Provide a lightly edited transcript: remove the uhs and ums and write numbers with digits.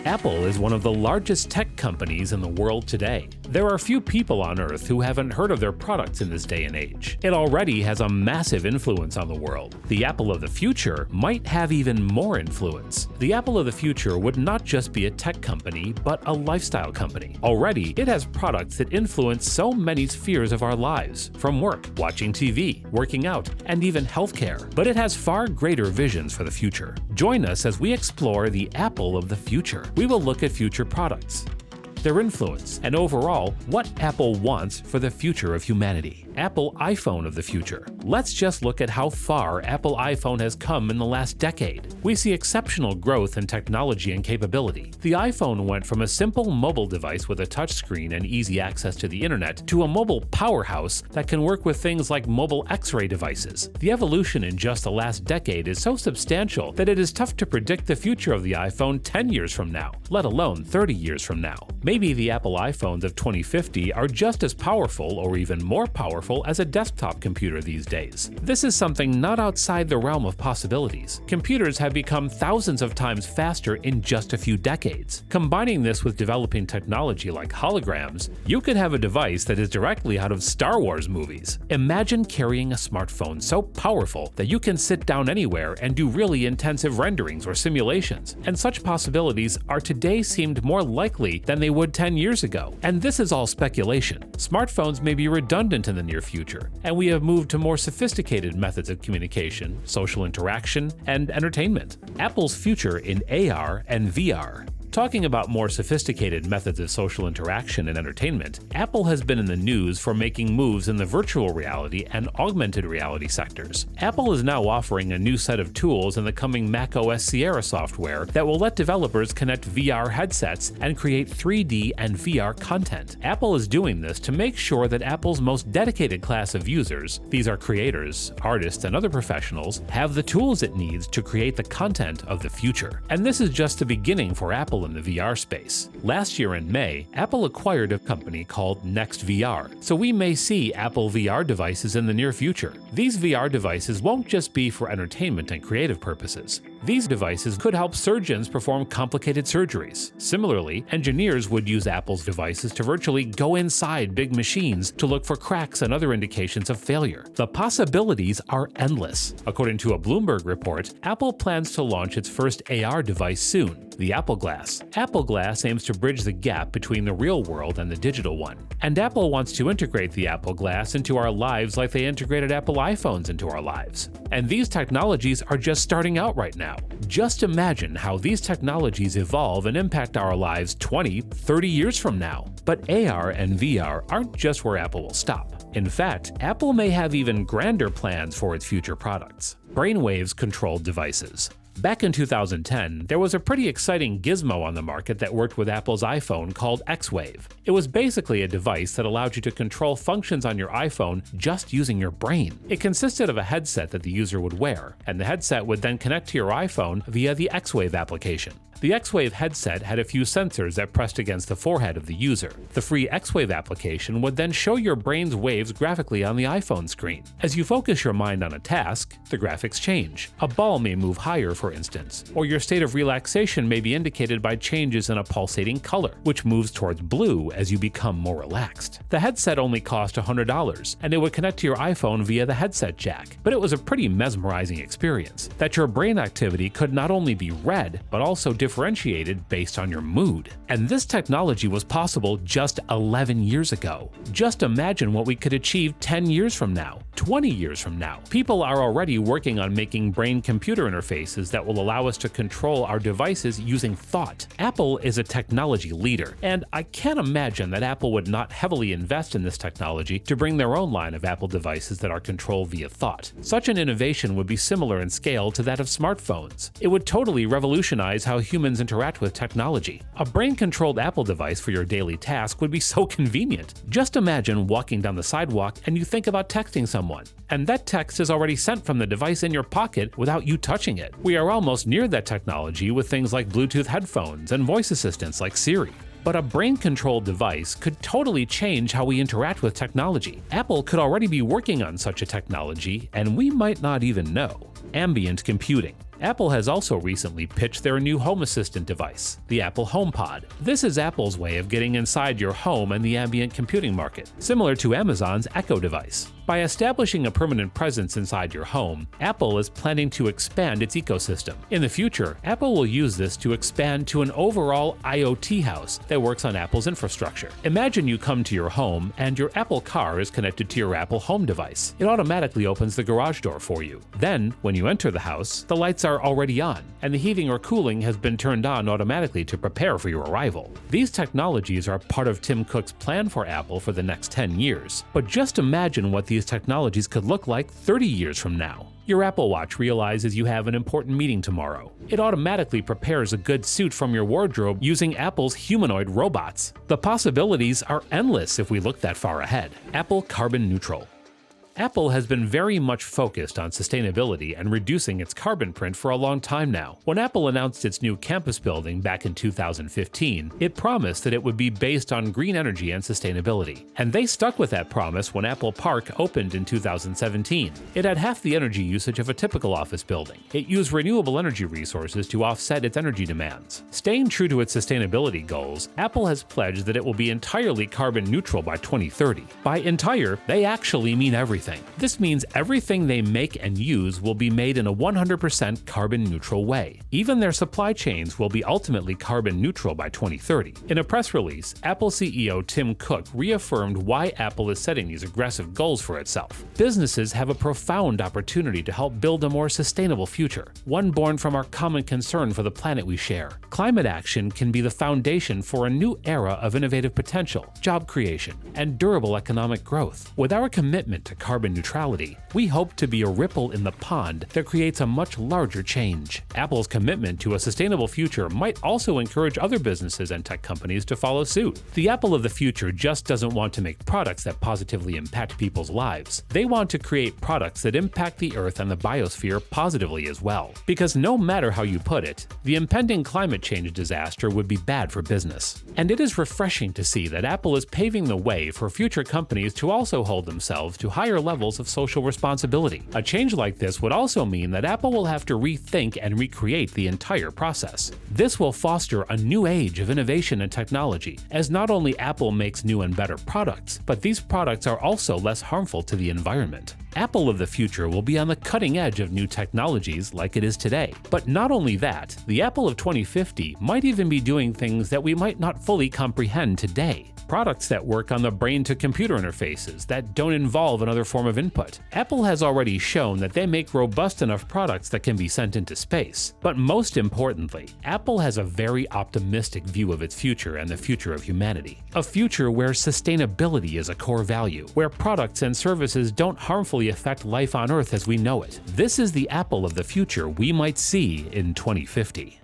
Apple is one of the largest tech companies in the world today. There are few people on Earth who haven't heard of their products in this day and age. It already has a massive influence on the world. The Apple of the future might have even more influence. The Apple of the future would not just be a tech company, but a lifestyle company. Already, it has products that influence so many spheres of our lives, from work, watching TV, working out, and even healthcare. But it has far greater visions for the future. Join us as we explore the Apple of the future. We will look at future products, their influence, and overall, what Apple wants for the future of humanity. Apple iPhone of the future. Let's just look at how far Apple iPhone has come in the last decade. We see exceptional growth in technology and capability. The iPhone went from a simple mobile device with a touchscreen and easy access to the internet to a mobile powerhouse that can work with things like mobile X-ray devices. The evolution in just the last decade is so substantial that it is tough to predict the future of the iPhone 10 years from now, let alone 30 years from now. Maybe the Apple iPhones of 2050 are just as powerful or even more powerful as a desktop computer these days. This is something not outside the realm of possibilities. Computers have become thousands of times faster in just a few decades. Combining this with developing technology like holograms, you could have a device that is directly out of Star Wars movies. Imagine carrying a smartphone so powerful that you can sit down anywhere and do really intensive renderings or simulations. And such possibilities are today seemed more likely than they would 10 years ago. And this is all speculation. Smartphones may be redundant in the near future, and we have moved to more sophisticated methods of communication, social interaction, and entertainment. Apple's future in AR and VR. Talking about more sophisticated methods of social interaction and entertainment, Apple has been in the news for making moves in the virtual reality and augmented reality sectors. Apple is now offering a new set of tools in the coming macOS Sierra software that will let developers connect VR headsets and create 3D and VR content. Apple is doing this to make sure that Apple's most dedicated class of users, these are creators, artists, and other professionals, have the tools it needs to create the content of the future. And this is just the beginning for Apple in the VR space. Last year in May, Apple acquired a company called NextVR, so we may see Apple VR devices in the near future. These VR devices won't just be for entertainment and creative purposes. These devices could help surgeons perform complicated surgeries. Similarly, engineers would use Apple's devices to virtually go inside big machines to look for cracks and other indications of failure. The possibilities are endless. According to a Bloomberg report, Apple plans to launch its first AR device soon, the Apple Glass. Apple Glass aims to bridge the gap between the real world and the digital one. And Apple wants to integrate the Apple Glass into our lives like they integrated Apple iPhones into our lives. And these technologies are just starting out right now. Just imagine how these technologies evolve and impact our lives 20, 30 years from now. But AR and VR aren't just where Apple will stop. In fact, Apple may have even grander plans for its future products. Brainwaves-controlled devices. Back in 2010, there was a pretty exciting gizmo on the market that worked with Apple's iPhone called X-Wave. It was basically a device that allowed you to control functions on your iPhone just using your brain. It consisted of a headset that the user would wear, and the headset would then connect to your iPhone via the X-Wave application. The X-Wave headset had a few sensors that pressed against the forehead of the user. The free X-Wave application would then show your brain's waves graphically on the iPhone screen. As you focus your mind on a task, the graphics change. A ball may move higher, for instance, or your state of relaxation may be indicated by changes in a pulsating color, which moves towards blue as you become more relaxed. The headset only cost $100, and it would connect to your iPhone via the headset jack. But it was a pretty mesmerizing experience, that your brain activity could not only be read, but also differentiated based on your mood. And this technology was possible just 11 years ago. Just imagine what we could achieve 10 years from now, 20 years from now. People are already working on making brain-computer interfaces that will allow us to control our devices using thought. Apple is a technology leader, and I can't imagine that Apple would not heavily invest in this technology to bring their own line of Apple devices that are controlled via thought. Such an innovation would be similar in scale to that of smartphones. It would totally revolutionize how humans interact with technology. A brain-controlled Apple device for your daily task would be so convenient. Just imagine walking down the sidewalk and you think about texting someone, and that text is already sent from the device in your pocket without you touching it. We are almost near that technology with things like Bluetooth headphones and voice assistants like Siri. But a brain-controlled device could totally change how we interact with technology. Apple could already be working on such a technology, and we might not even know. Ambient computing. Apple has also recently pitched their new home assistant device, the Apple HomePod. This is Apple's way of getting inside your home and the ambient computing market, similar to Amazon's Echo device. By establishing a permanent presence inside your home, Apple is planning to expand its ecosystem. In the future, Apple will use this to expand to an overall IoT house that works on Apple's infrastructure. Imagine you come to your home and your Apple Car is connected to your Apple Home device. It automatically opens the garage door for you. Then, when you enter the house, the lights are already on, and the heating or cooling has been turned on automatically to prepare for your arrival. These technologies are part of Tim Cook's plan for Apple for the next 10 years. But just imagine what these technologies could look like 30 years from now. Your Apple Watch realizes you have an important meeting tomorrow. It automatically prepares a good suit from your wardrobe using Apple's humanoid robots. The possibilities are endless if we look that far ahead. Apple Carbon Neutral. Apple has been very much focused on sustainability and reducing its carbon print for a long time now. When Apple announced its new campus building back in 2015, it promised that it would be based on green energy and sustainability. And they stuck with that promise when Apple Park opened in 2017. It had half the energy usage of a typical office building. It used renewable energy resources to offset its energy demands. Staying true to its sustainability goals, Apple has pledged that it will be entirely carbon neutral by 2030. By entire, they actually mean everything. This means everything they make and use will be made in a 100% carbon neutral way. Even their supply chains will be ultimately carbon neutral by 2030. In a press release, Apple CEO Tim Cook reaffirmed why Apple is setting these aggressive goals for itself. Businesses have a profound opportunity to help build a more sustainable future, one born from our common concern for the planet we share. Climate action can be the foundation for a new era of innovative potential, job creation, and durable economic growth. With our commitment to carbon neutrality, we hope to be a ripple in the pond that creates a much larger change. Apple's commitment to a sustainable future might also encourage other businesses and tech companies to follow suit. The Apple of the future just doesn't want to make products that positively impact people's lives. They want to create products that impact the Earth and the biosphere positively as well. Because no matter how you put it, the impending climate change disaster would be bad for business. And it is refreshing to see that Apple is paving the way for future companies to also hold themselves to higher levels of social responsibility. A change like this would also mean that Apple will have to rethink and recreate the entire process. This will foster a new age of innovation and technology, as not only Apple makes new and better products, but these products are also less harmful to the environment. Apple of the future will be on the cutting edge of new technologies like it is today. But not only that, the Apple of 2050 might even be doing things that we might not fully comprehend today. Products that work on the brain-to-computer interfaces that don't involve another form of input. Apple has already shown that they make robust enough products that can be sent into space. But most importantly, Apple has a very optimistic view of its future and the future of humanity. A future where sustainability is a core value, where products and services don't harmfully affect life on Earth as we know it. This is the Apple of the future we might see in 2050.